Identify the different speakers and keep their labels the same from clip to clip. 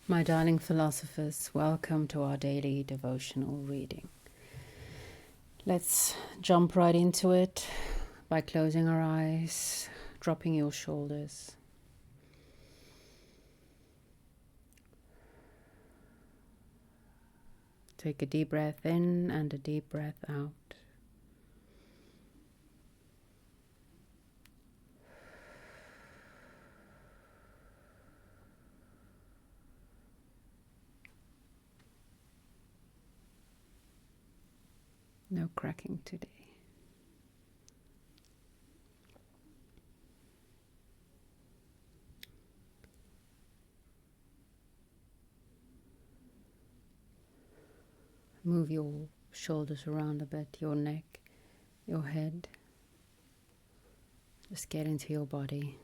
Speaker 1: My darling philosophers, welcome to our daily devotional reading. Let's jump right into it by closing our eyes, dropping your shoulders. Take a deep breath in and a deep breath out. No cracking today. Move your shoulders around a bit, your neck, your head. Just get into your body.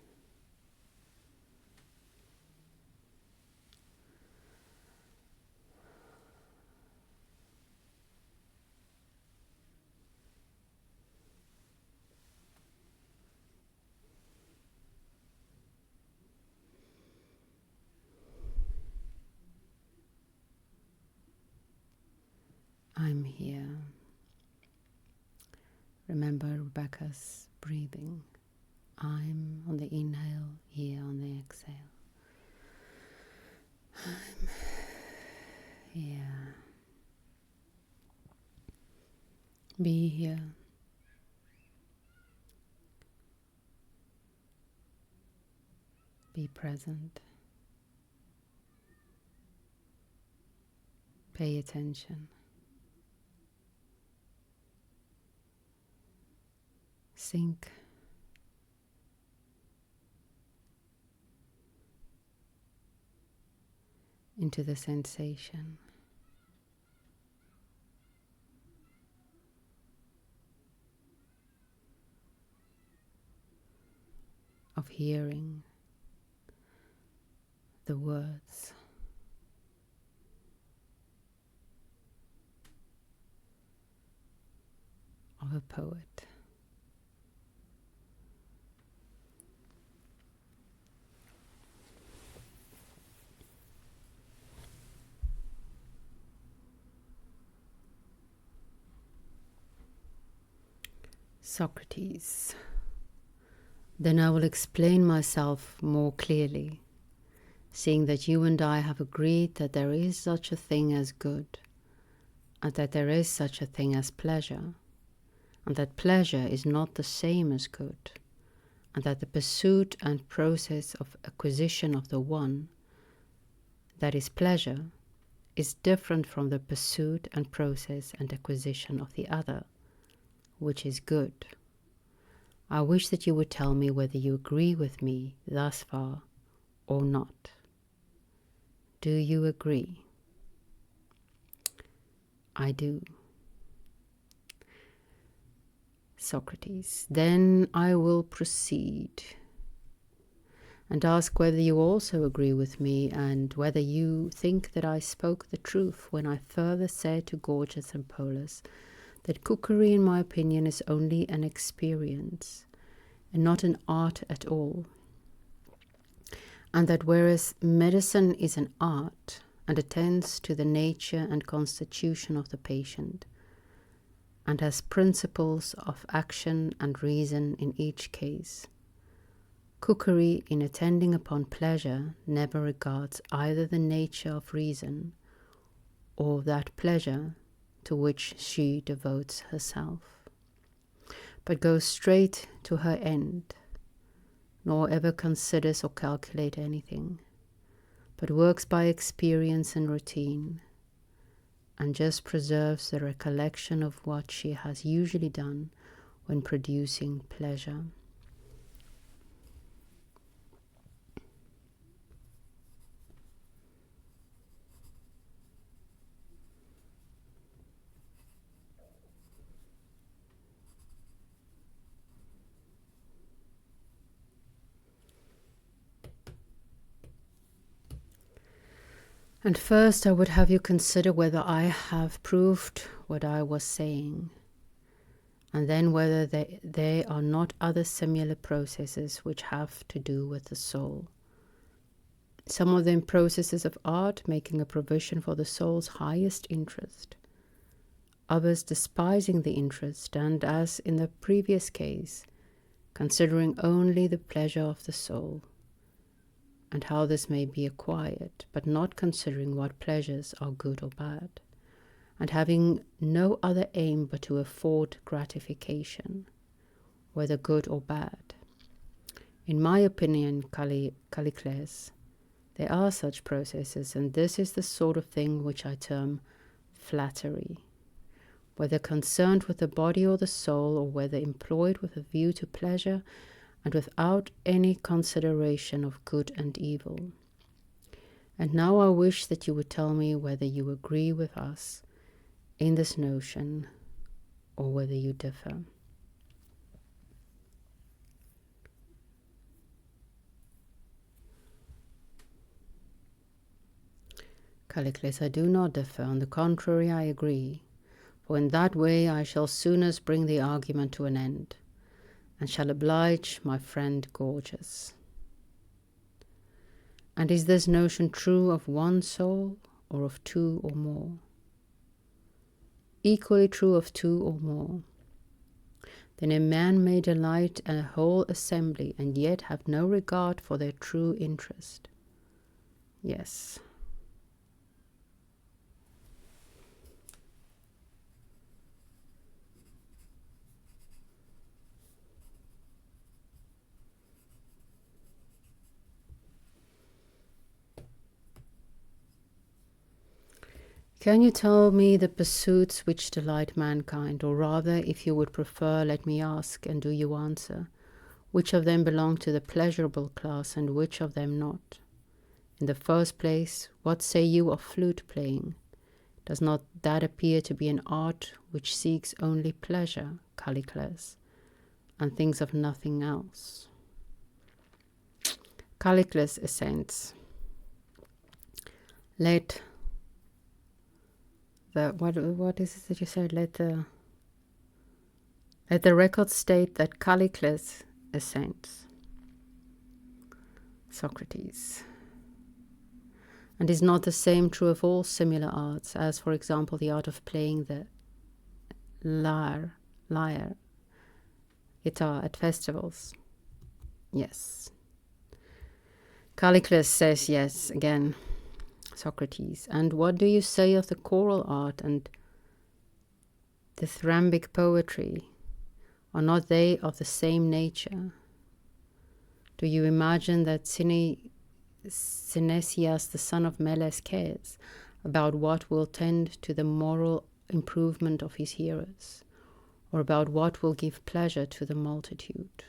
Speaker 1: I'm here. Remember Rebecca's breathing. I'm on the inhale, here on the exhale. I'm here. Be here. Be present. Pay attention. Sink into the sensation of hearing the words of a poet. Socrates. Then I will explain myself more clearly, seeing that you and I have agreed that there is such a thing as good, and that there is such a thing as pleasure, and that pleasure is not the same as good, and that the pursuit and process of acquisition of the one, that is pleasure, is different from the pursuit and process and acquisition of the other, which is good. I wish that you would tell me whether you agree with me thus far or not. Do you agree? I do. Socrates. Then I will proceed and ask whether you also agree with me, and whether you think that I spoke the truth when I further said to Gorgias and Polus that cookery, in my opinion, is only an experience and not an art at all, and that whereas medicine is an art and attends to the nature and constitution of the patient, and has principles of action and reason in each case, cookery, in attending upon pleasure, never regards either the nature of reason or that pleasure to which she devotes herself, but goes straight to her end, nor ever considers or calculates anything, but works by experience and routine, and just preserves the recollection of what she has usually done when producing pleasure. And first I would have you consider whether I have proved what I was saying, and then whether they are not other similar processes which have to do with the soul, some of them processes of art, making a provision for the soul's highest interest, others despising the interest, and, as in the previous case, considering only the pleasure of the soul, and how this may be acquired, but not considering what pleasures are good or bad, and having no other aim but to afford gratification, whether good or bad. In my opinion, Callicles, there are such processes, and this is the sort of thing which I term flattery, whether concerned with the body or the soul, or whether employed with a view to pleasure and without any consideration of good and evil. And now I wish that you would tell me whether you agree with us in this notion or whether you differ. Callicles, I do not differ. On the contrary, I agree. For in that way I shall soonest bring the argument to an end, and shall oblige my friend Gorgias. And is this notion true of one soul, or of two or more? Equally true of two or more. Then a man may delight in a whole assembly, and yet have no regard for their true interest. Yes. Can you tell me the pursuits which delight mankind, or rather, if you would prefer, let me ask, and do you answer, which of them belong to the pleasurable class and which of them not? In the first place, what say you of flute playing? Does not that appear to be an art which seeks only pleasure, Callicles, and thinks of nothing else? Callicles assents. Let the what is it that you said? Let the record state that Callicles assents. Socrates. And is not the same true of all similar arts, as, for example, the art of playing the lyre, guitar at festivals? Yes. Callicles says yes again. Socrates. And what do you say of the choral art and the dithyrambic poetry? Are not they of the same nature? Do you imagine that Synesias, the son of Meles, cares about what will tend to the moral improvement of his hearers, or about what will give pleasure to the multitude?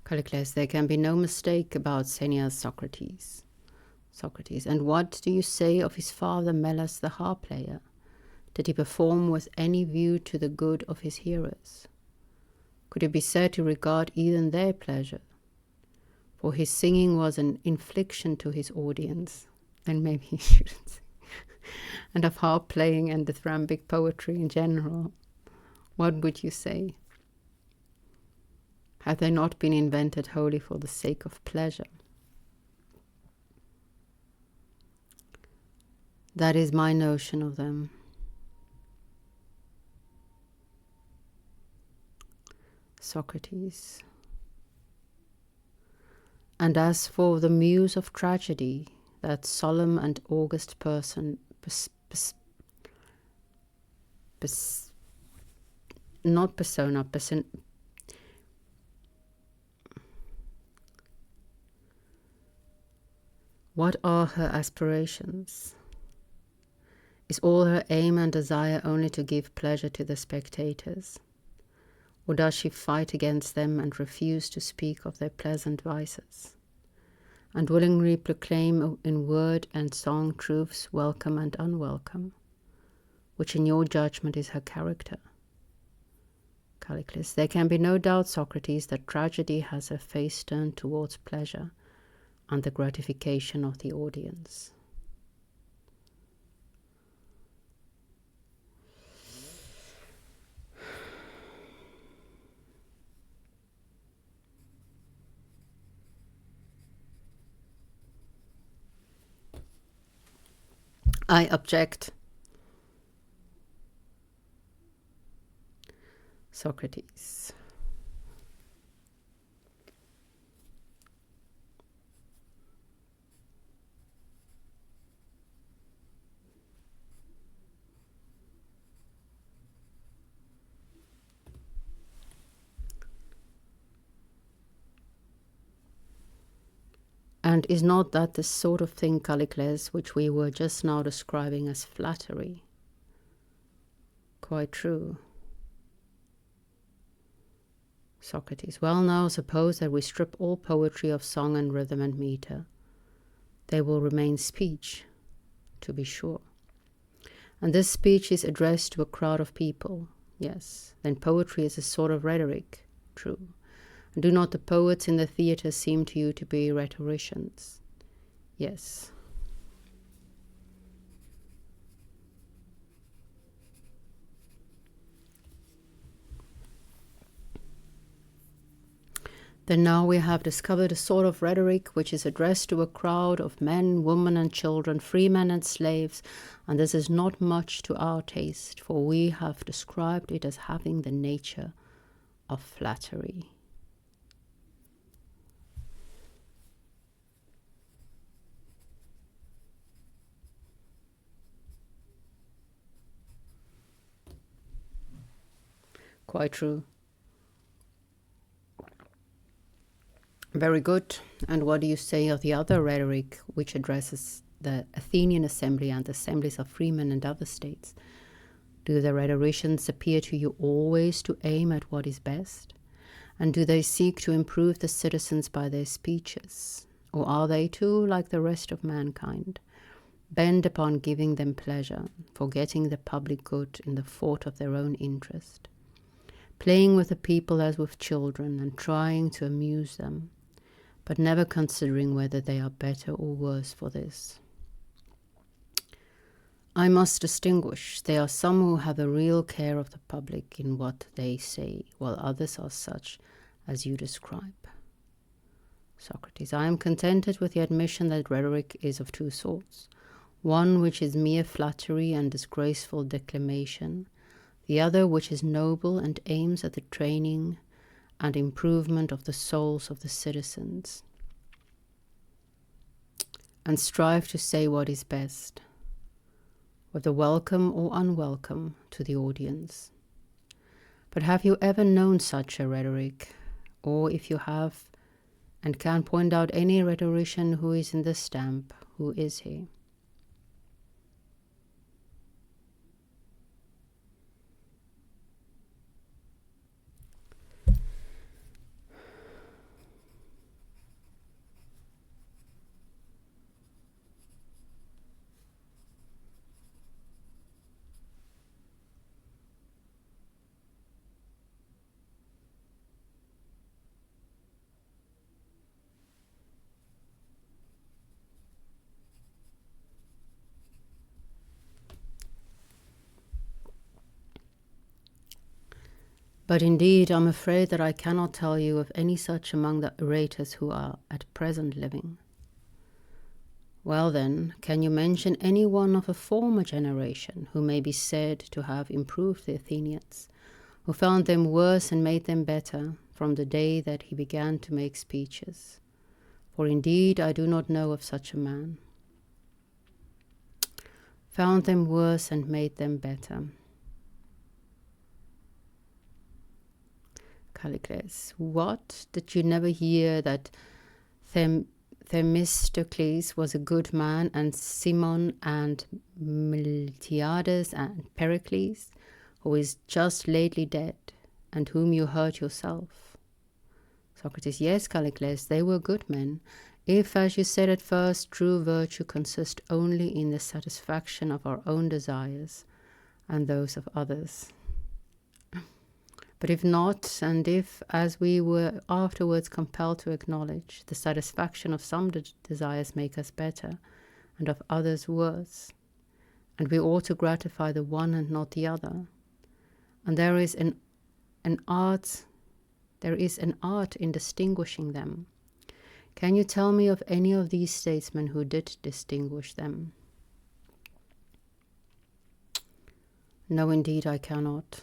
Speaker 1: Callicles, there can be no mistake about Senia's Socrates. And what do you say of his father Melas, the harp player? Did he perform with any view to the good of his hearers? Could he be said to regard even their pleasure? For his singing was an infliction to his audience, then maybe he shouldn't sing. And of harp playing and dithyrambic poetry in general, what would you say? Have they not been invented wholly for the sake of pleasure? That is my notion of them. Socrates. And as for the muse of tragedy, that solemn and august person, not persona, what are her aspirations? Is all her aim and desire only to give pleasure to the spectators? Or does she fight against them and refuse to speak of their pleasant vices? and willingly proclaim in word and song truths welcome and unwelcome, which in your judgment is her character. Callicles. There can be no doubt, Socrates, that tragedy has her face turned towards pleasure and the gratification of the audience. I object. Socrates. And is not that the sort of thing, Callicles, which we were just now describing as flattery? Quite true. Socrates. Well, now suppose that we strip all poetry of song and rhythm and meter. They will remain speech, to be sure. And this speech is addressed to a crowd of people. Yes. Then poetry is a sort of rhetoric. True. And do not the poets in the theatre seem to you to be rhetoricians? Yes. Then now we have discovered a sort of rhetoric which is addressed to a crowd of men, women, and children, freemen and slaves, and this is not much to our taste, for we have described it as having the nature of flattery. Quite true. Very good. And what do you say of the other rhetoric which addresses the Athenian assembly and the assemblies of freemen and other states? Do the rhetoricians appear to you always to aim at what is best? And do they seek to improve the citizens by their speeches? Or are they too, like the rest of mankind, bent upon giving them pleasure, forgetting the public good in the fort of their own interest, playing with the people as with children and trying to amuse them, but never considering whether they are better or worse for this? I must distinguish. There are some who have a real care of the public in what they say, while others are such as you describe. Socrates. I am contented with the admission that rhetoric is of two sorts. One which is mere flattery and disgraceful declamation, the other which is noble and aims at the training and improvement of the souls of the citizens, and strive to say what is best, whether welcome or unwelcome to the audience. But have you ever known such a rhetoric? Or if you have, and can point out any rhetorician who is in this stamp, who is he? But indeed, I'm afraid that I cannot tell you of any such among the orators who are at present living. Well then, can you mention any one of a former generation who may be said to have improved the Athenians, who found them worse and made them better from the day that he began to make speeches? For indeed, I do not know of such a man. Found them worse and made them better. Callicles. What? Did you never hear that Themistocles was a good man, and Cimon and Miltiades and Pericles, who is just lately dead, and whom you hurt yourself? Socrates. Yes, Callicles, they were good men, If, as you said at first, true virtue consists only in the satisfaction of our own desires and those of others. But if not, and if, as we were afterwards compelled to acknowledge, the satisfaction of some desires make us better, and of others worse, and we ought to gratify the one and not the other, and there is an art in distinguishing them. Can you tell me of any of these statesmen who did distinguish them? No, indeed, I cannot.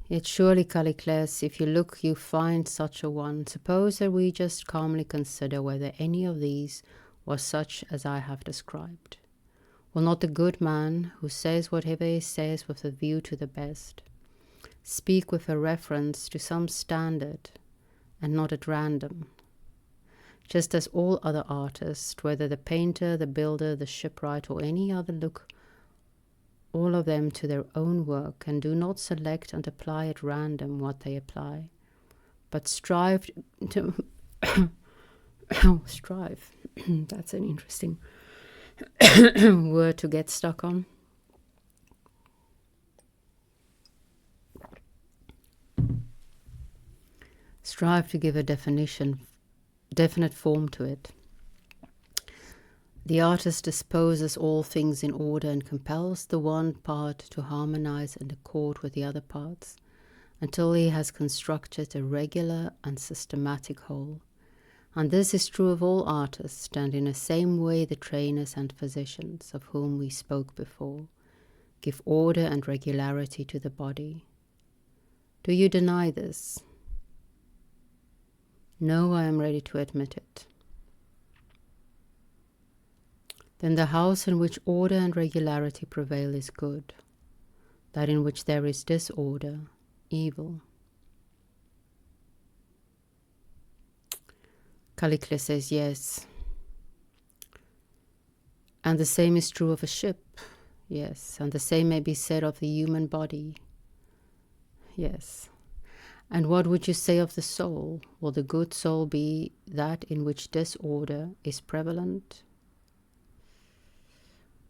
Speaker 1: Yet surely, Callicles, if you look, you find such a one. Suppose that we just calmly consider whether any of these was such as I have described. Will not the good man, who says whatever he says with a view to the best, speak with a reference to some standard and not at random, just as all other artists, whether the painter, the builder, the shipwright, or any other, look all of them to their own work and do not select and apply at random what they apply, but strive to strive. That's an interesting word to get stuck on. Strive to give a definite form to it. The artist disposes all things in order and compels the one part to harmonize and accord with the other parts until he has constructed a regular and systematic whole. And this is true of all artists, and in the same way the trainers and physicians, of whom we spoke before, give order and regularity to the body. Do you deny this? No, I am ready to admit it. Then the house in which order and regularity prevail is good, that in which there is disorder, evil. Callicles says yes. And the same is true of a ship. Yes. And the same may be said of the human body. Yes. And what would you say of the soul? Will the good soul be that in which disorder is prevalent?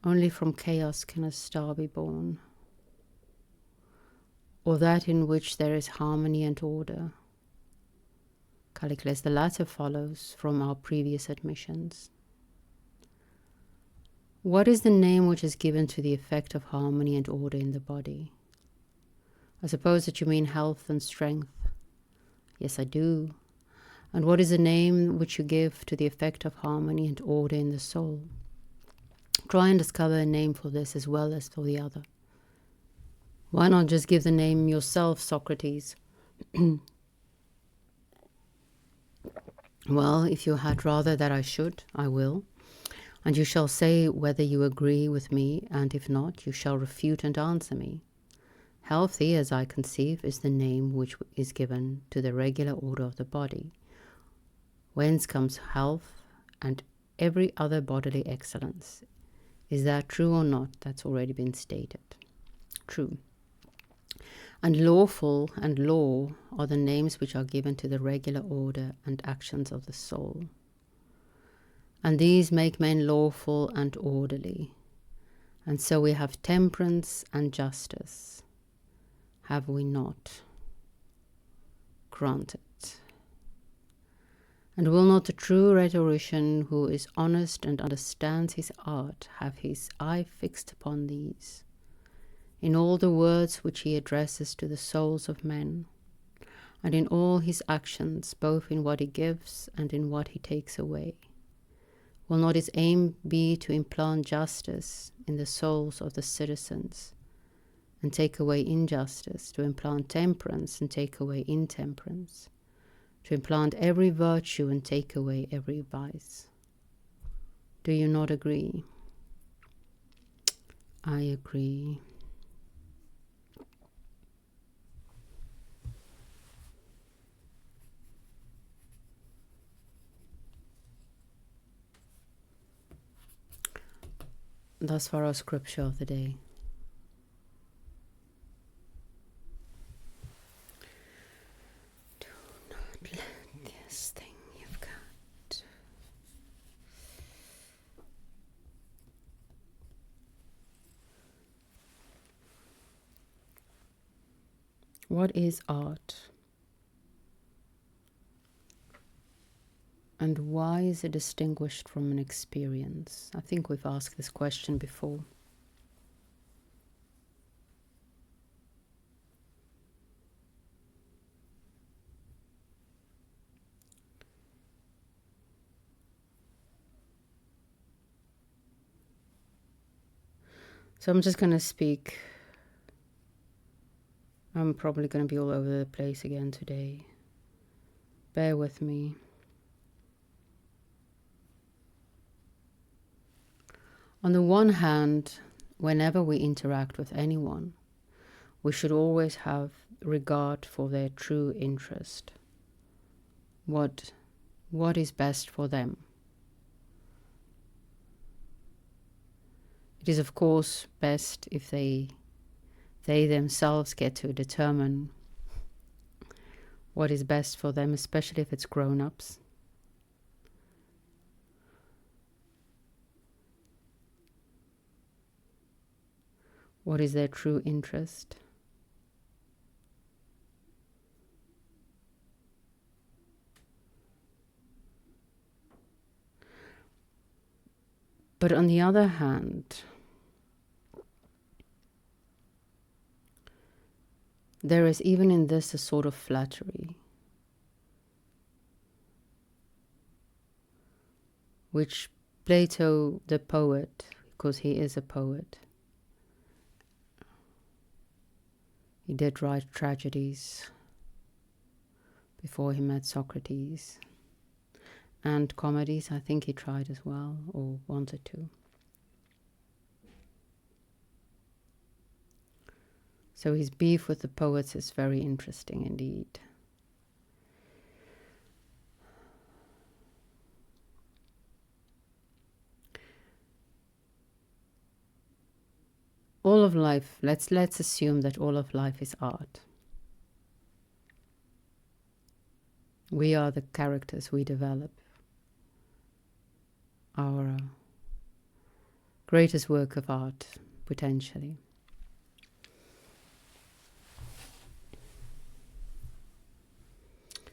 Speaker 1: Only from chaos can a star be born. Or that in which there is harmony and order? Callicles, the latter follows from our previous admissions. What is the name which is given to the effect of harmony and order in the body? I suppose that you mean health and strength. Yes, I do. And what is the name which you give to the effect of harmony and order in the soul? Try and discover a name for this as well as for the other. Why not just give the name yourself, Socrates? Well, if you had rather that I should, I will. And you shall say whether you agree with me, and if not, you shall refute and answer me. Healthy, as I conceive, is the name which is given to the regular order of the body, whence comes health and every other bodily excellence. Is that true or not? That's already been stated. True. And lawful and law are the names which are given to the regular order and actions of the soul. And these make men lawful and orderly. And so we have temperance and justice. Have we not? Granted. And will not the true rhetorician, who is honest and understands his art, have his eye fixed upon these, in all the words which he addresses to the souls of men, and in all his actions, both in what he gives and in what he takes away? Will not his aim be to implant justice in the souls of the citizens, and take away injustice, to implant temperance and take away intemperance, to implant every virtue and take away every vice? Do you not agree? I agree. thus far our scripture of the day. Do not let this thing you've got. What is art? And why is it distinguished from an experience? I think we've asked this question before. So I'm just going to speak. I'm probably going to be all over the place again today. Bear with me. On the one hand, whenever we interact with anyone, we should always have regard for their true interest. What is best for them? It is, of course, best if they themselves get to determine what is best for them, especially if it's grown-ups. What is their true interest? But on the other hand, there is even in this a sort of flattery, which Plato, the poet, because he is a poet, he did write tragedies before he met Socrates, and comedies I think he tried as well, or wanted to. So his beef with the poets is very interesting indeed. All of life, let's assume that all of life is art. We are the characters we develop. Our greatest work of art, potentially.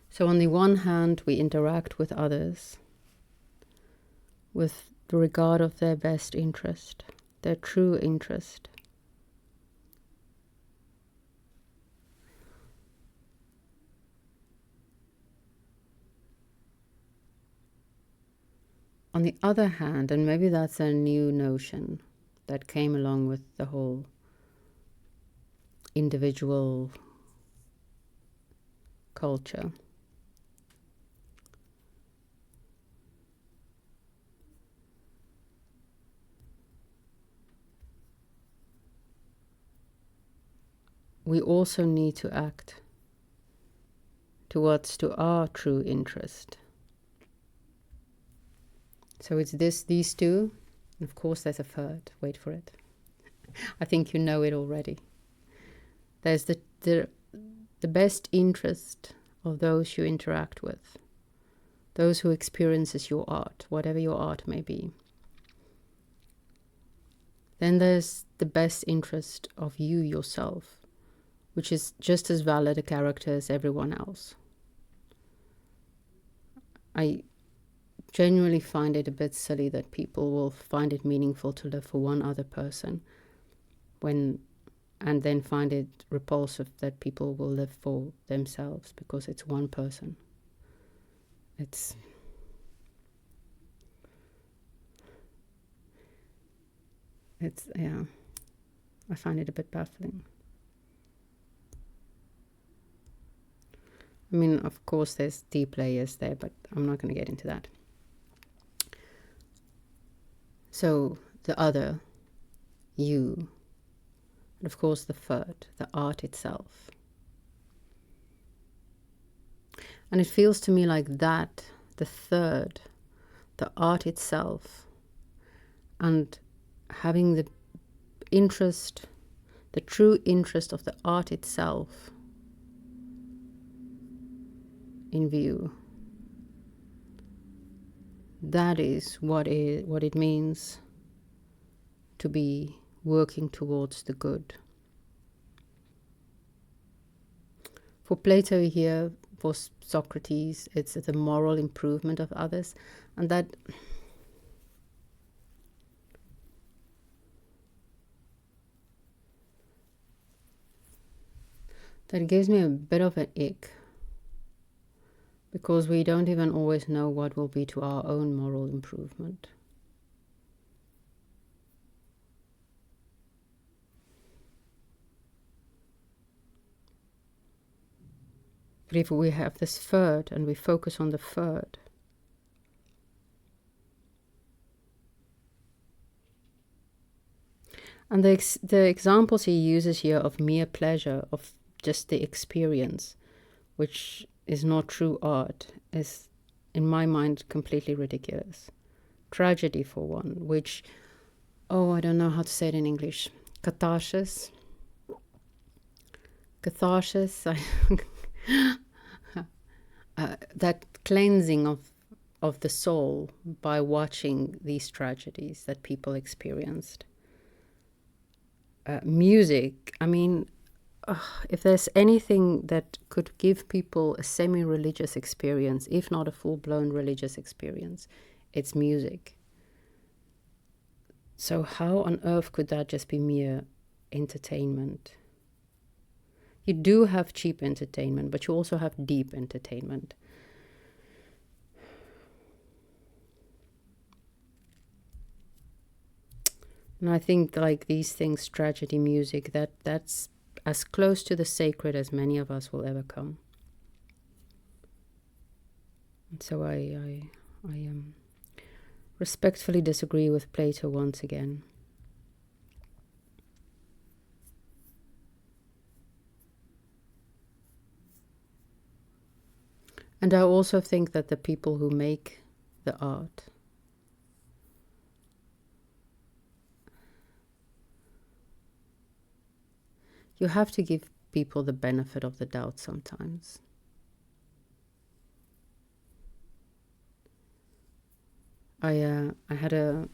Speaker 1: So on the one hand, we interact with others with the regard of their best interest, their true interest. On the other hand, and maybe that's a new notion that came along with the whole individual culture. We also need to act to our true interest. So it's these two, and of course there's a third. Wait for it. I think you know it already. There's the best interest of those you interact with, those who experiences your art, whatever your art may be. Then there's the best interest of you yourself, which is just as valid a character as everyone else. I genuinely find it a bit silly that people will find it meaningful to live for one other person and then find it repulsive that people will live for themselves because it's one person. Yeah, I find it a bit baffling. I mean, of course there's deep layers there, but I'm not going to get into that. So the other, you, and of course the third, the art itself. And it feels to me like that, the third, the art itself, and having the interest, the true interest of the art itself in view. That is what it means to be working towards the good. For Plato here, for Socrates, it's the moral improvement of others, and that gives me a bit of an ick, because we don't even always know what will be to our own moral improvement. But if we have this third and we focus on the third, and the examples he uses here of mere pleasure, of just the experience, which is not true art, is, in my mind, completely ridiculous. Tragedy, for one, which, I don't know how to say it in English. Catharsis. That cleansing of the soul by watching these tragedies that people experienced. Music, I mean, if there's anything that could give people a semi-religious experience, if not a full-blown religious experience, it's music. So how on earth could that just be mere entertainment? You do have cheap entertainment, but you also have deep entertainment. And I think, like these things, tragedy music, that's as close to the sacred as many of us will ever come. And so I respectfully disagree with Plato once again. And I also think that the people who make the art you have to give people the benefit of the doubt sometimes. I had a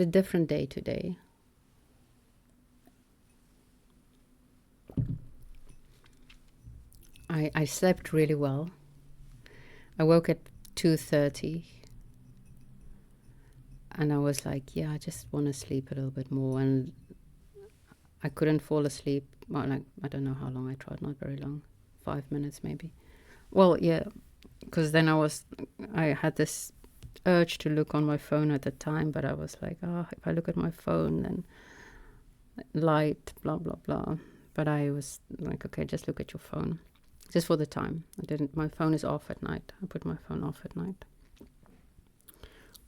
Speaker 1: different day today. I slept really well. I woke at 2:30 and I was like, I just want to sleep a little bit more, and I couldn't fall asleep. Well, I don't know how long I tried, not very long, 5 minutes maybe. Well, yeah, because then I had this urge to look on my phone at the time, but I was like, if I look at my phone, then light, blah, blah, blah. But I was like, okay, just look at your phone. Just for the time. My phone is off at night. I put my phone off at night.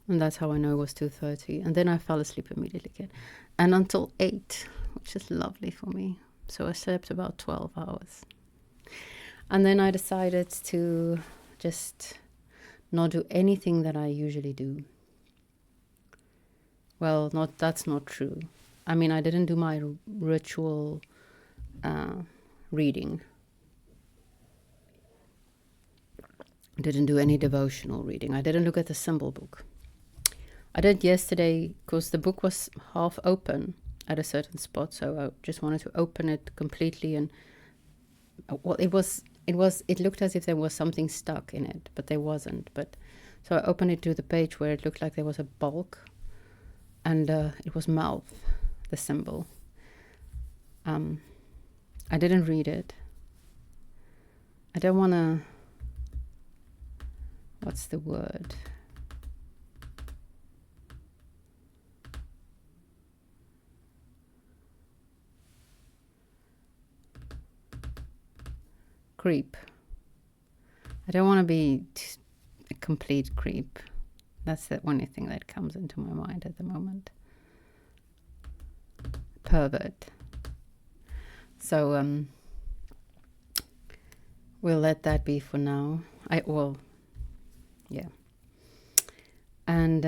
Speaker 1: And that's how I know it was 2:30. And then I fell asleep immediately again. And until 8, which is lovely for me. So I slept about 12 hours. And then I decided to just not do anything that I usually do. Well, that's not true. I mean, I didn't do my ritual reading. I didn't do any devotional reading. I didn't look at the symbol book. I did yesterday because the book was half open at a certain spot, so I just wanted to open it completely, and it looked as if there was something stuck in it, but there wasn't. But so I opened it to the page where it looked like there was a bulk, and it was mouth, the symbol. I didn't read it. I don't want to. What's the word? Creep. I don't want to be a complete creep. That's the only thing that comes into my mind at the moment. Pervert. So we'll let that be for now. Yeah. And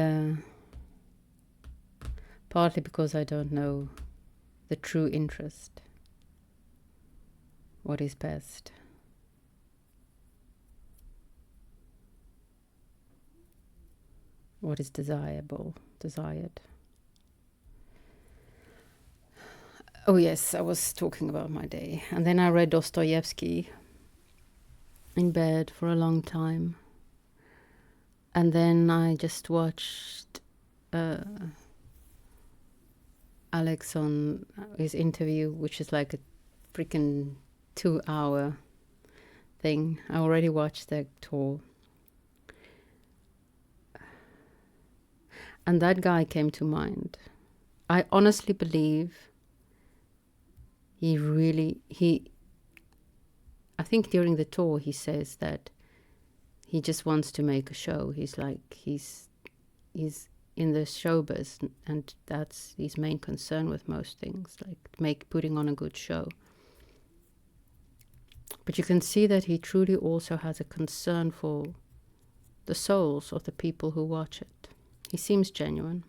Speaker 1: partly because I don't know the true interest, what is best. What is desired. Oh yes, I was talking about my day. And then I read Dostoevsky in bed for a long time. And then I just watched Alex on his interview, which is like a freaking 2-hour thing. I already watched the tour. And that guy came to mind. I honestly believe I think during the tour he says that he just wants to make a show. He's in the showbiz, and that's his main concern with most things, like putting on a good show. But you can see that he truly also has a concern for the souls of the people who watch it. He seems genuine.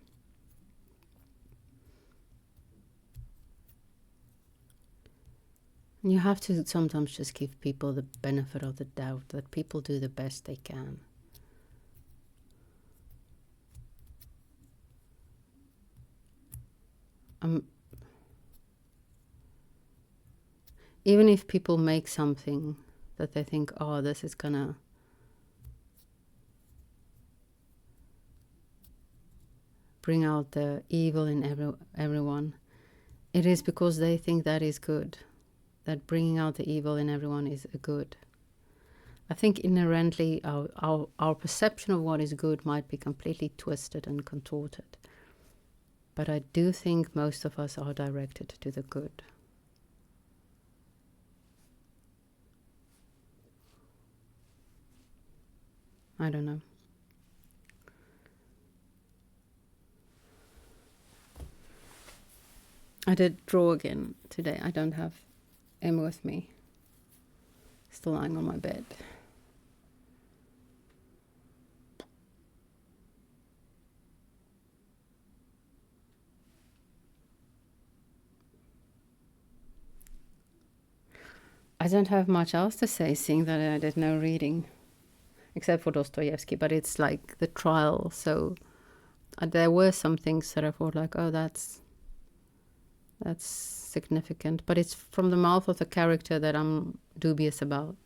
Speaker 1: And you have to sometimes just give people the benefit of the doubt that people do the best they can. Even if people make something that they think, oh, this is gonna bring out the evil in everyone, it is because they think that is good, that bringing out the evil in everyone is a good. I think inherently our perception of what is good might be completely twisted and contorted. But I do think most of us are directed to the good. I don't know. I did draw again today. I don't have Emma with me. Still lying on my bed. I don't have much else to say, seeing that I did no reading, except for Dostoevsky, but it's like the trial, so there were some things that I thought like, oh, that's significant, but it's from the mouth of the character that I'm dubious about.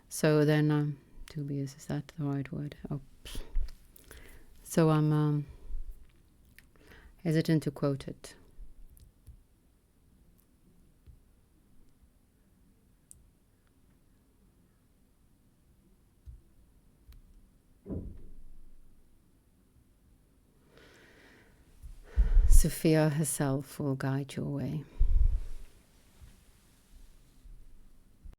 Speaker 1: So then dubious, is that the right word? Oh. So I'm hesitant to quote it. Sophia herself will guide your way.